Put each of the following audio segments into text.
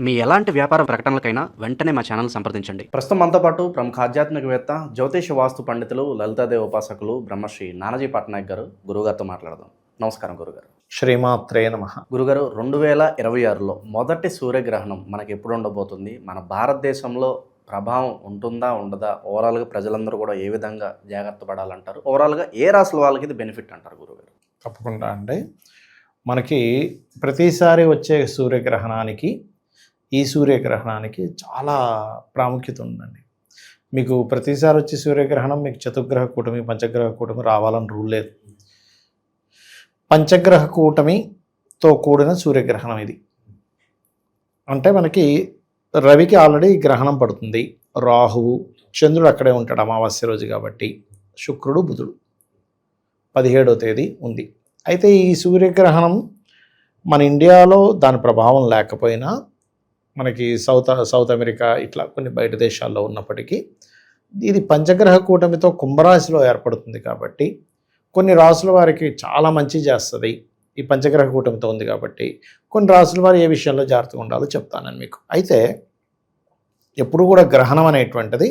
మీ ఎలాంటి వ్యాపార ప్రకటనలకైనా వెంటనే మా ఛానల్ సంప్రదించండి. ప్రస్తుతం మనతో పాటు ప్రముఖ ఆధ్యాత్మికవేత్త, జ్యోతిష వాస్తు పండితులు, లలితాదేవి ఉపాసకులు బ్రహ్మశ్రీ నానాజీ పట్నాయక్ గారు గురువుగారితో మాట్లాడదాం. నమస్కారం గురుగారు. శ్రీమాత్రే నమః. గురుగారు, 2026లో మొదటి సూర్యగ్రహణం మనకి ఎప్పుడు ఉండబోతుంది? మన భారతదేశంలో ప్రభావం ఉంటుందా ఉండదా? ఓవరాల్గా ప్రజలందరూ కూడా ఏ విధంగా జాగ్రత్త పడాలంటారు? ఓవరాల్గా ఏ రాసుల వాళ్ళకి ఇది బెనిఫిట్ అంటారు గురుగారు? తప్పకుండా అండి. మనకి ప్రతిసారి వచ్చే సూర్యగ్రహణానికి ఈ సూర్యగ్రహణానికి చాలా ప్రాముఖ్యత ఉందండి. మీకు ప్రతిసారి వచ్చే సూర్యగ్రహణం మీకు చతుర్గ్రహ కూటమి, పంచగ్రహ కూటమి రావాలని రూల్ లేదు. పంచగ్రహ కూటమితో కూడిన సూర్యగ్రహణం ఇది. అంటే మనకి రవికి ఆల్రెడీ గ్రహణం పడుతుంది. రాహువు, చంద్రుడు అక్కడే ఉంటాడు అమావాస్య రోజు కాబట్టి. శుక్రుడు, బుధుడు 17వ తేదీ ఉంది. అయితే ఈ సూర్యగ్రహణం మన ఇండియాలో దాని ప్రభావం లేకపోయినా మనకి సౌత్ అమెరికా ఇట్లా కొన్ని బయట దేశాల్లో ఉన్నప్పటికీ ఇది పంచగ్రహ కూటమితో కుంభరాశిలో ఏర్పడుతుంది కాబట్టి కొన్ని రాసుల వారికి చాలా మంచి చేస్తుంది. ఈ పంచగ్రహ కూటమితో ఉంది కాబట్టి కొన్ని రాసుల వారు ఏ విషయంలో జాగ్రత్తగా ఉండాలో చెప్తాను నేను మీకు. అయితే ఎప్పుడు కూడా గ్రహణం అనేటువంటిది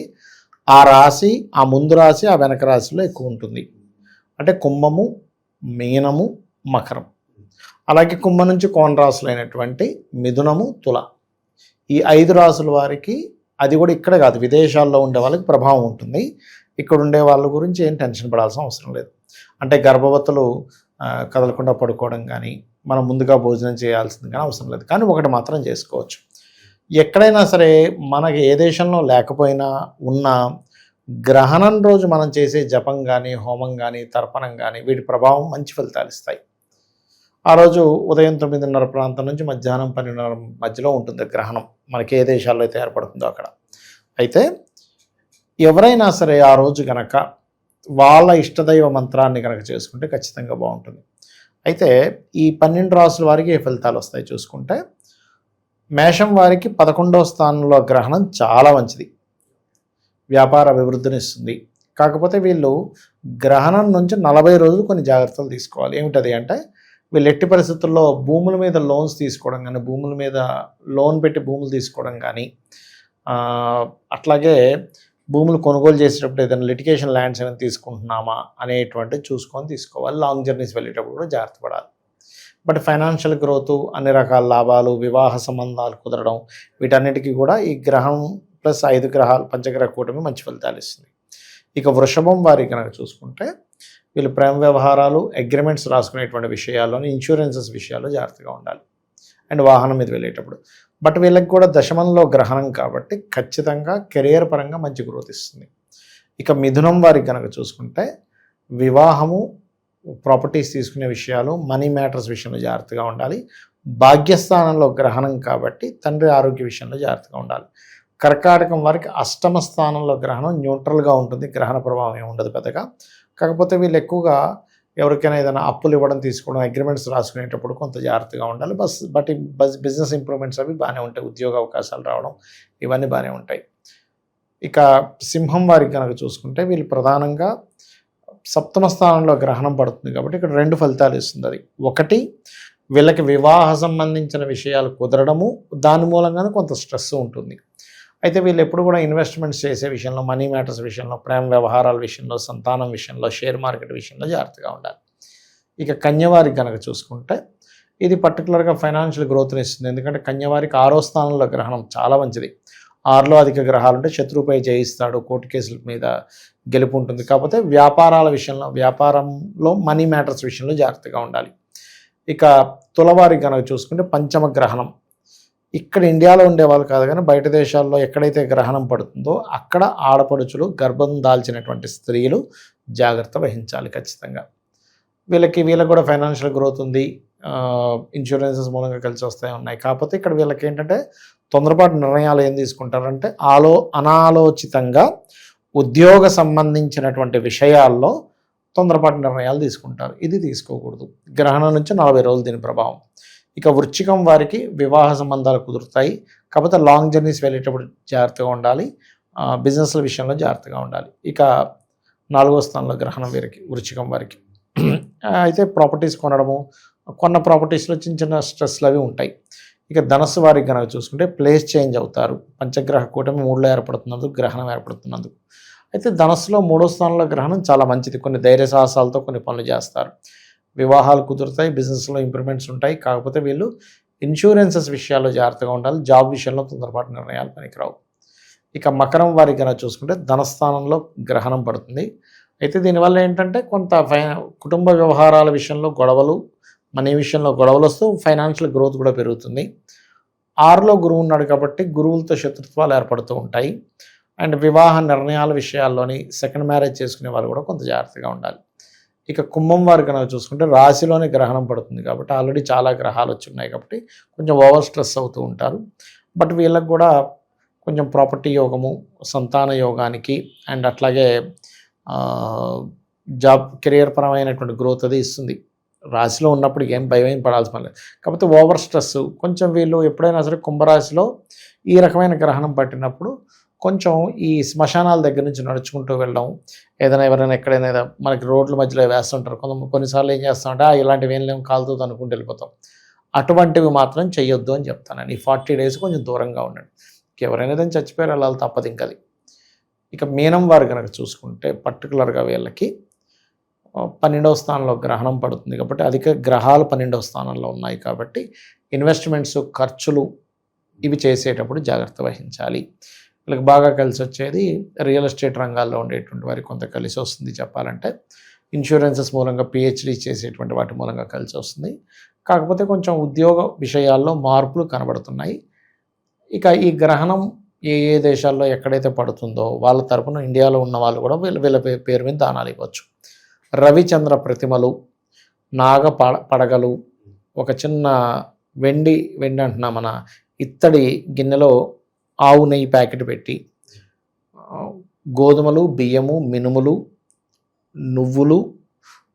ఆ రాశి, ఆ ముందు రాశి, ఆ వెనక రాశిలో ఎక్కువ ఉంటుంది. అంటే కుంభము, మీనము, మకరం, అలాగే కుంభ నుంచి కోణ రాశులైనటువంటి మిథునము, తుల, ఈ 5 రాసుల వారికి, అది కూడా ఇక్కడ కాదు విదేశాల్లో ఉండే వాళ్ళకి ప్రభావం ఉంటుంది. ఇక్కడ ఉండే వాళ్ళ గురించి ఏం టెన్షన్ పడాల్సిన అవసరం లేదు. అంటే గర్భవతులు కదలకుండా పడుకోవడం కానీ, మనం ముందుగా భోజనం చేయాల్సింది కానీ అవసరం లేదు. కానీ ఒకటి మాత్రం చేసుకోవచ్చు, ఎక్కడైనా సరే మనకి ఏ దేశంలో లేకపోయినా ఉన్న గ్రహణం రోజు మనం చేసే జపం కానీ, హోమం కానీ, తర్పణం కానీ వీటి ప్రభావం మంచి ఫలితాలు ఇస్తాయి. ఆ రోజు ఉదయం 9:30 ప్రాంతం నుంచి మధ్యాహ్నం 12:30 మధ్యలో ఉంటుంది గ్రహణం, మనకి ఏ దేశాల్లో అయితే ఏర్పడుతుందో అక్కడ. అయితే ఎవరైనా సరే ఆ రోజు కనుక వాళ్ళ ఇష్టదైవ మంత్రాన్ని కనుక చేసుకుంటే ఖచ్చితంగా బాగుంటుంది. అయితే ఈ 12 రాసుల వారికి ఏ ఫలితాలు వస్తాయి చూసుకుంటే, మేషం వారికి 11వ స్థానంలో గ్రహణం చాలా మంచిది, వ్యాపార అభివృద్ధిని ఇస్తుంది. కాకపోతే వీళ్ళు గ్రహణం నుంచి 40 రోజులు కొన్ని జాగ్రత్తలు తీసుకోవాలి. ఏమిటది అంటే, వీళ్ళు ఎట్టి పరిస్థితుల్లో భూముల మీద లోన్స్ తీసుకోవడం కానీ, భూముల మీద లోన్ పెట్టి భూములు తీసుకోవడం కానీ, అట్లాగే భూములు కొనుగోలు చేసేటప్పుడు ఏదైనా లిటిగేషన్ ల్యాండ్స్ ఏమైనా తీసుకుంటున్నామా అనేటువంటి చూసుకొని తీసుకోవాలి. లాంగ్ జర్నీస్ వెళ్ళేటప్పుడు కూడా జాగ్రత్త పడాలి. బట్ ఫైనాన్షియల్ గ్రోత్, అన్ని రకాల లాభాలు, వివాహ సంబంధాలు కుదరడం, వీటన్నిటికీ కూడా ఈ గ్రహం ప్లస్ 5 గ్రహాలు పంచగ్రహ కూటమి మంచి ఫలితాలు ఇస్తుంది. ఇక వృషభం వారికి కనుక చూసుకుంటే, వీళ్ళు ప్రేమ వ్యవహారాలు, అగ్రిమెంట్స్ రాసుకునేటువంటి విషయాల్లోని, ఇన్సూరెన్సెస్ విషయాల్లో జాగ్రత్తగా ఉండాలి. అండ్ వాహనం మీద వెళ్ళేటప్పుడు. బట్ వీళ్ళకి కూడా దశమంలో గ్రహణం కాబట్టి ఖచ్చితంగా కెరియర్ పరంగా మంచి గ్రోత్ ఇస్తుంది. ఇక మిథునం వారికి కనుక చూసుకుంటే, వివాహము, ప్రాపర్టీస్ తీసుకునే విషయాలు, మనీ మ్యాటర్స్ విషయంలో జాగ్రత్తగా ఉండాలి. భాగ్యస్థానంలో గ్రహణం కాబట్టి తండ్రి ఆరోగ్య విషయంలో జాగ్రత్తగా ఉండాలి. కర్కాటకం వారికి 8వ స్థానంలో గ్రహణం న్యూట్రల్గా ఉంటుంది, గ్రహణ ప్రభావం ఏమి ఉండదు పెద్దగా. కాకపోతే వీళ్ళు ఎక్కువగా ఎవరికైనా ఏదైనా అప్పులు ఇవ్వడం, తీసుకోవడం, అగ్రిమెంట్స్ రాసుకునేటప్పుడు కొంత జాగ్రత్తగా ఉండాలి. బట్ బిజినెస్ ఇంప్రూవ్మెంట్స్ అవి బాగానే ఉంటాయి, ఉద్యోగ అవకాశాలు రావడం ఇవన్నీ బాగానే ఉంటాయి. ఇక సింహం వారికి కనుక చూసుకుంటే, వీళ్ళు ప్రధానంగా 7వ స్థానంలో గ్రహణం పడుతుంది కాబట్టి ఇక్కడ 2 ఫలితాలు ఇస్తుంది. అది ఒకటి, వీళ్ళకి వివాహ సంబంధించిన విషయాలు కుదరడము, దాని మూలంగానే కొంత స్ట్రెస్ ఉంటుంది. అయితే వీళ్ళు ఎప్పుడు కూడా ఇన్వెస్ట్మెంట్స్ చేసే విషయంలో, మనీ మ్యాటర్స్ విషయంలో, ప్రేమ వ్యవహారాల విషయంలో, సంతానం విషయంలో, షేర్ మార్కెట్ విషయంలో జాగ్రత్తగా ఉండాలి. ఇక కన్యవారికి కనుక చూసుకుంటే, ఇది పర్టికులర్గా ఫైనాన్షియల్ గ్రోత్ని ఇస్తుంది. ఎందుకంటే కన్యవారికి 6వ స్థానంలో గ్రహణం చాలా మంచిది. 6లో అధిక గ్రహాలు ఉంటే శత్రువుపై జయిస్తాడు, కోర్టు కేసుల మీద గెలుపు ఉంటుంది. కాకపోతే వ్యాపారాల విషయంలో, వ్యాపారంలో మనీ మ్యాటర్స్ విషయంలో జాగ్రత్తగా ఉండాలి. ఇక తులవారికి కనుక చూసుకుంటే, 5వ గ్రహణం ఇక్కడ ఇండియాలో ఉండేవాళ్ళు కాదు కానీ బయట దేశాల్లో ఎక్కడైతే గ్రహణం పడుతుందో అక్కడ ఆడపడుచులు, గర్భం దాల్చినటువంటి స్త్రీలు జాగ్రత్త వహించాలి ఖచ్చితంగా. వీళ్ళకి కూడా ఫైనాన్షియల్ గ్రోత్ ఉంది, ఇన్సూరెన్సెస్ మూలంగా కలిసి వస్తాయి ఉన్నాయి. కాకపోతే ఇక్కడ వీళ్ళకి ఏంటంటే తొందరపాటు నిర్ణయాలు ఏం తీసుకుంటారంటే, అనాలోచితంగా ఉద్యోగ సంబంధించినటువంటి విషయాల్లో తొందరపాటు నిర్ణయాలు తీసుకుంటారు. ఇది తీసుకోకూడదు. గ్రహణం నుంచి 40 రోజులు దీని ప్రభావం. ఇక వృశ్చికం వారికి వివాహ సంబంధాలు కుదురుతాయి, కాకపోతే లాంగ్ జర్నీస్ వెళ్ళేటప్పుడు జాగ్రత్తగా ఉండాలి, బిజినెస్ల విషయంలో జాగ్రత్తగా ఉండాలి. ఇక 4వ స్థానంలో గ్రహణం వీరికి, వృశ్చికం వారికి. అయితే ప్రాపర్టీస్ కొనడము, కొన్న ప్రాపర్టీస్లో చిన్న చిన్న స్ట్రెస్లు అవి ఉంటాయి. ఇక ధనస్సు వారికి కనుక చూసుకుంటే ప్లేస్ చేంజ్ అవుతారు. పంచగ్రహ కూటమి 3లో ఏర్పడుతున్నందుకు, గ్రహణం ఏర్పడుతున్నందుకు. అయితే ధనస్సులో 3వ స్థానంలో గ్రహణం చాలా మంచిది. కొన్ని ధైర్య సాహసాలతో కొన్ని పనులు చేస్తారు. వివాహాలు కుదురుతాయి, బిజినెస్లో ఇంప్రూవ్మెంట్స్ ఉంటాయి. కాకపోతే వీళ్ళు ఇన్సూరెన్సెస్ విషయాల్లో జాగ్రత్తగా ఉండాలి. జాబ్ విషయంలో తొందరపాటు నిర్ణయాలు పనికిరావు. ఇక మకరం వారికి కనుక చూసుకుంటే ధనస్థానంలో గ్రహణం పడుతుంది. అయితే దీనివల్ల ఏంటంటే కొంత కుటుంబ వ్యవహారాల విషయంలో గొడవలు, మనీ విషయంలో గొడవలు వస్తూ ఫైనాన్షియల్ గ్రోత్ కూడా పెరుగుతుంది. 6లో గురువు ఉన్నాడు కాబట్టి గురువులతో శత్రుత్వాలు ఏర్పడుతూ ఉంటాయి. అండ్ వివాహ నిర్ణయాల విషయాల్లోని సెకండ్ మ్యారేజ్ చేసుకునే వాళ్ళు కూడా కొంత జాగ్రత్తగా ఉండాలి. ఇక కుంభం వారు కనుక చూసుకుంటే రాశిలోనే గ్రహణం పడుతుంది కాబట్టి ఆల్రెడీ చాలా గ్రహాలు వచ్చి ఉన్నాయి కాబట్టి కొంచెం ఓవర్ స్ట్రెస్ అవుతూ ఉంటారు. బట్ వీళ్ళకి కూడా కొంచెం ప్రాపర్టీ యోగము, సంతాన యోగానికి అండ్ అట్లాగే జాబ్ కెరియర్ పరమైనటువంటి గ్రోత్ అది ఇస్తుంది. రాశిలో ఉన్నప్పుడు ఏం భయం పడాల్సిన పని లేదు. కాకపోతే ఓవర్ స్ట్రెస్ కొంచెం వీళ్ళు ఎప్పుడైనా సరే కుంభరాశిలో ఈ రకమైన గ్రహణం పట్టినప్పుడు కొంచెం ఈ శ్మశానాల దగ్గర నుంచి నడుచుకుంటూ వెళ్ళడం, ఏదైనా ఎవరైనా ఎక్కడైనా మనకి రోడ్ల మధ్యలో వేస్తుంటారు. కొన్నిసార్లు ఏం చేస్తామంటే ఇలాంటివి ఏం లేవు కాలుతుంది అనుకుంటూ వెళ్ళిపోతాం. అటువంటివి మాత్రం చెయ్యొద్దు అని చెప్తాను. ఈ 40 days కొంచెం దూరంగా ఉండండి. ఎవరైనా దాన్ని చచ్చిపోయారు వెళ్ళాలి, తప్పదు ఇంకది. ఇక మీనం వారు కనుక చూసుకుంటే పర్టికులర్గా వీళ్ళకి 12వ స్థానంలో గ్రహణం పడుతుంది కాబట్టి అధిక గ్రహాలు 12వ స్థానంలో ఉన్నాయి కాబట్టి ఇన్వెస్ట్మెంట్స్, ఖర్చులు ఇవి చేసేటప్పుడు జాగ్రత్త వహించాలి. వీళ్ళకి బాగా కలిసి వచ్చేది రియల్ ఎస్టేట్ రంగాల్లో ఉండేటువంటి వారికి కొంత కలిసి వస్తుంది చెప్పాలంటే. ఇన్సూరెన్సెస్ మూలంగా PhD చేసేటువంటి వాటి మూలంగా కలిసి వస్తుంది. కాకపోతే కొంచెం ఉద్యోగ విషయాల్లో మార్పులు కనబడుతున్నాయి. ఇక ఈ గ్రహణం ఏ ఏ దేశాల్లో ఎక్కడైతే పడుతుందో వాళ్ళ తరపున ఇండియాలో ఉన్న వాళ్ళు కూడా వీళ్ళ పేరు మీద దానాలు ఇవ్వచ్చు. రవిచంద్ర ప్రతిమలు, నాగ పడగలు, ఒక చిన్న వెండి అంటున్నా మన ఇత్తడి గిన్నెలో ఆవు నెయ్యి ప్యాకెట్ పెట్టి గోధుమలు, బియ్యము, మినుములు, నువ్వులు,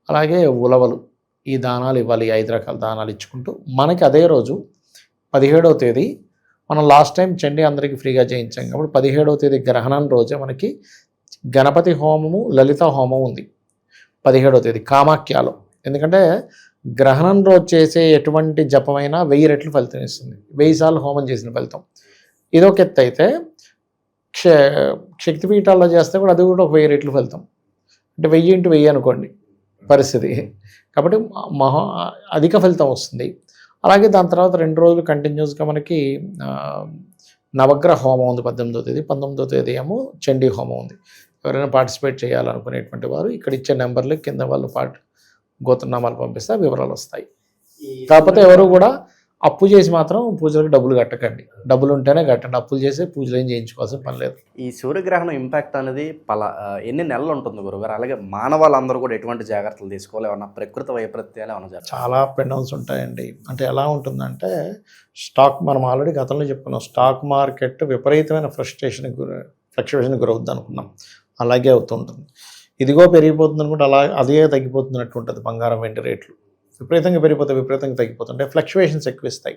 అలాగే ఉలవలు ఈ దానాలు ఇవ్వాలి. 5 రకాల దానాలు ఇచ్చుకుంటూ మనకి అదే రోజు 17వ తేదీ మనం లాస్ట్ టైం చండీ అందరికీ ఫ్రీగా చేయించాం కాబట్టి 17వ తేదీ గ్రహణం రోజే మనకి గణపతి హోమము, లలిత హోమం ఉంది 17వ తేదీ కామాఖ్యలో. ఎందుకంటే గ్రహణం రోజు చేసే ఎటువంటి జపమైనా 1000 రెట్లు ఫలితం ఇస్తుంది. 1000 సార్లు హోమం చేసిన ఫలితం. ఇదొక ఎత్తు అయితే శక్తిపీఠాల్లో చేస్తే కూడా అది కూడా 1000 రెట్లు ఫలితం. అంటే 1000 × 1000 అనుకోండి పరిస్థితి. కాబట్టి అధిక ఫలితం వస్తుంది. అలాగే దాని తర్వాత 2 రోజులు కంటిన్యూస్గా మనకి నవగ్రహ హోమం ఉంది 18వ తేదీ. 19వ తేదీ ఏమో చండీ హోమం ఉంది. ఎవరైనా పార్టిసిపేట్ చేయాలనుకునేటువంటి వారు ఇక్కడ ఇచ్చే నెంబర్లు కింద వాళ్ళు గోత్రనామాలు పంపిస్తే వివరాలు వస్తాయి. కాకపోతే ఎవరు కూడా అప్పు చేసి మాత్రం పూజలకు డబ్బులు కట్టకండి. డబ్బులు ఉంటేనే కట్టండి. అప్పులు చేసి పూజలు ఏం చేయించుకోవాల్సిన పని లేదు. ఈ సూర్యగ్రహణం ఇంపాక్ట్ అనేది ఎన్ని నెలలు ఉంటుంది గురుగారు? అలాగే మానవాళ్ళందరూ కూడా ఎటువంటి జాగ్రత్తలు తీసుకోవాలి? ఏమన్నా ప్రకృతి వైపరీత్యాలు ఏమన్నా జరుగుతాయి? చాలా అప్ అండ్ డౌన్స్ ఉంటాయండి. అంటే ఎలా ఉంటుందంటే మనం ఆల్రెడీ గతంలో చెప్పుకున్నాం, స్టాక్ మార్కెట్ విపరీతమైన ఫ్లక్చువేషన్ గురవుద్ది అనుకున్నాం. అలాగే అవుతుంటుంది. ఇదిగో పెరిగిపోతుంది అనుకుంటే అదే తగ్గిపోతున్నట్టు ఉంటుంది. బంగారం, వెండి రేట్లు విపరీతంగా విపరీతంగా తగ్గిపోతుంటే ఫ్లక్చువేషన్స్ ఎక్కువ ఇస్తాయి.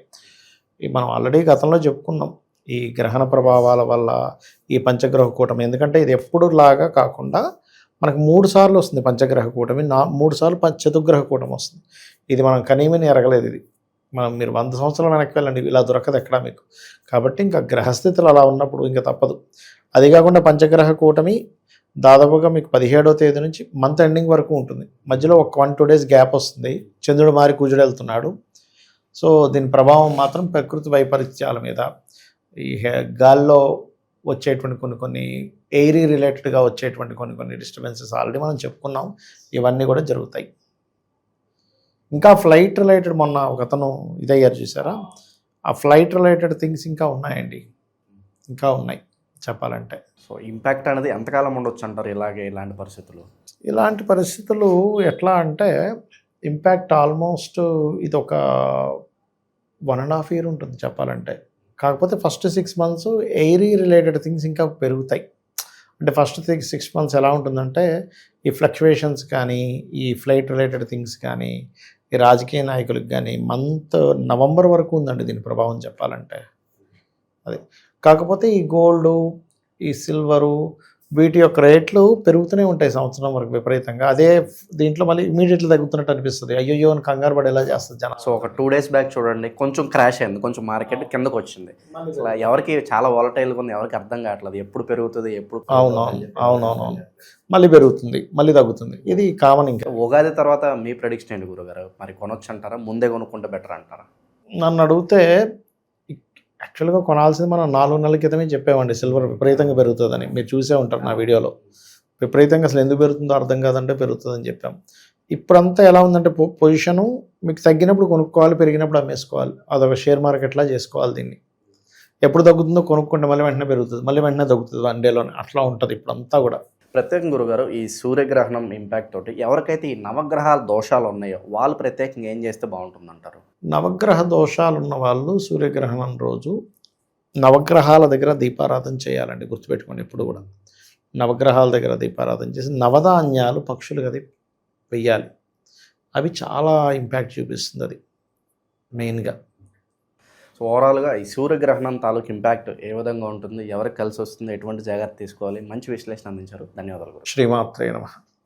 మనం ఆల్రెడీ గతంలో చెప్పుకున్నాం ఈ గ్రహణ ప్రభావాల వల్ల ఈ పంచగ్రహ కూటమి. ఎందుకంటే ఇది ఎప్పుడు లాగా కాకుండా మనకు 3 సార్లు వస్తుంది పంచగ్రహ కూటమి, 3 సార్లు చతుర్గ్రహ కూటమి వస్తుంది. ఇది మనం కనీమని ఎరగలేదు. ఇది మీరు 100 సంవత్సరాలు వెనక్కి వెళ్ళండి, ఇలా దొరకదు ఎక్కడ మీకు. కాబట్టి ఇంకా గ్రహస్థితులు అలా ఉన్నప్పుడు ఇంకా తప్పదు. అది కాకుండా పంచగ్రహ కూటమి దాదాపుగా మీకు 17వ తేదీ నుంచి మంత్ ఎండింగ్ వరకు ఉంటుంది. మధ్యలో ఒక 1-2 days గ్యాప్ వస్తుంది. చంద్రుడు మారి కుజుడు వెళ్తున్నాడు. సో దీని ప్రభావం మాత్రం ప్రకృతి వైపరీత్యాల మీద, ఈ గాల్లో వచ్చేటువంటి కొన్ని ఎయిరీ రిలేటెడ్గా వచ్చేటువంటి కొన్ని డిస్టర్బెన్సెస్ ఆల్రెడీ మనం చెప్పుకున్నాం. ఇవన్నీ కూడా జరుగుతాయి. ఇంకా ఫ్లైట్ రిలేటెడ్ మొన్న ఒకతను ఇదయ్యారు చూసారా, ఆ ఫ్లైట్ రిలేటెడ్ థింగ్స్ ఇంకా ఉన్నాయండి, ఇంకా ఉన్నాయి చెప్పాలంటే. సో ఇంపాక్ట్ అనేది ఎంతకాలం ఉండొచ్చు అంటారు ఇలాంటి పరిస్థితులు? ఇలాంటి పరిస్థితులు ఎట్లా అంటే ఇంపాక్ట్ ఆల్మోస్ట్ ఇది ఒక 1.5 year ఉంటుంది చెప్పాలంటే. కాకపోతే first 6 months airy related things ఇంకా పెరుగుతాయి. అంటే ఫస్ట్ 6 months ఎలా ఉంటుందంటే ఈ ఫ్లక్చువేషన్స్ కానీ, ఈ ఫ్లైట్ రిలేటెడ్ థింగ్స్ కానీ, ఈ రాజకీయ నాయకులకు కానీ నవంబర్ వరకు ఉందండి దీని ప్రభావం చెప్పాలంటే. అది కాకపోతే ఈ గోల్డు, ఈ సిల్వరు, వీటి యొక్క రేట్లు పెరుగుతూనే ఉంటాయి సంవత్సరం వరకు విపరీతంగా. అదే దీంట్లో మళ్ళీ ఇమీడియట్లీ తగ్గుతున్నట్టు అనిపిస్తుంది. అయ్యయ్యో అని కంగారు పడేలా చేస్తుంది జనం. సో ఒక 2 days బ్యాక్ చూడండి కొంచెం క్రాష్ అయింది, కొంచెం మార్కెట్ కిందకు వచ్చింది. అసలు ఎవరికి చాలా వాలటైల్గా ఉంది, ఎవరికి అర్థం కావట్లేదు ఎప్పుడు పెరుగుతుంది ఎప్పుడు అవునవును మళ్ళీ పెరుగుతుంది మళ్ళీ తగ్గుతుంది. ఇది కామన్. ఇంకా ఉగాది తర్వాత మీ ప్రెడిక్షన్ ఏంటి గురుగారు? మరి కొనొచ్చు అంటారా, ముందే కొనుక్కుంటే బెటర్ అంటారా? నన్ను అడిగితే యాక్చువల్గా కొనాల్సింది మనం 4 నెలల క్రితమే చెప్పామండి, సిల్వర్ విపరీతంగా పెరుగుతుందని. మీరు చూసే ఉంటారు నా వీడియోలో. విపరీతంగా అసలు ఎందుకు పెరుగుతుందో అర్థం కాదంటే పెరుగుతుందని చెప్పాం. ఇప్పుడంతా ఎలా ఉందంటే పొజిషను మీకు తగ్గినప్పుడు కొనుక్కోవాలి, పెరిగినప్పుడు అమ్మేసుకోవాలి. అదొక షేర్ మార్కెట్లా చేసుకోవాలి దీన్ని. ఎప్పుడు తగ్గుతుందో కొనుక్కుంటే మళ్ళీ వెంటనే పెరుగుతుంది, మళ్ళీ వెంటనే తగ్గుతుంది 1 dayలోనే. అట్లా ఉంటుంది ఇప్పుడంతా కూడా. ప్రత్యేకంగా గురుగారు ఈ సూర్యగ్రహణం ఇంపాక్ట్ తోటి ఎవరికైతే ఈ నవగ్రహాల దోషాలు ఉన్నాయో వాళ్ళు ప్రత్యేకంగా ఏం చేస్తే బాగుంటుందంటారు? నవగ్రహ దోషాలు ఉన్న వాళ్ళు సూర్యగ్రహణం రోజు నవగ్రహాల దగ్గర దీపారాధన చేయాలండి. గుర్తుపెట్టుకోండి ఎప్పుడు కూడా నవగ్రహాల దగ్గర దీపారాధన చేసి నవధాన్యాలు పక్షులు అది వెయ్యాలి. అవి చాలా ఇంపాక్ట్ చూపిస్తుంది అది మెయిన్గా. సో ఓవరాల్గా ఈ సూర్యగ్రహణం తాలూకు ఇంపాక్ట్ ఏ విధంగా ఉంటుంది, ఎవరికి కలిసి వస్తుంది, ఎటువంటి జాగ్రత్త తీసుకోవాలి, మంచి విశ్లేషణ అందించారు. ధన్యవాదాలు గురు. శ్రీమాత్రే నమః.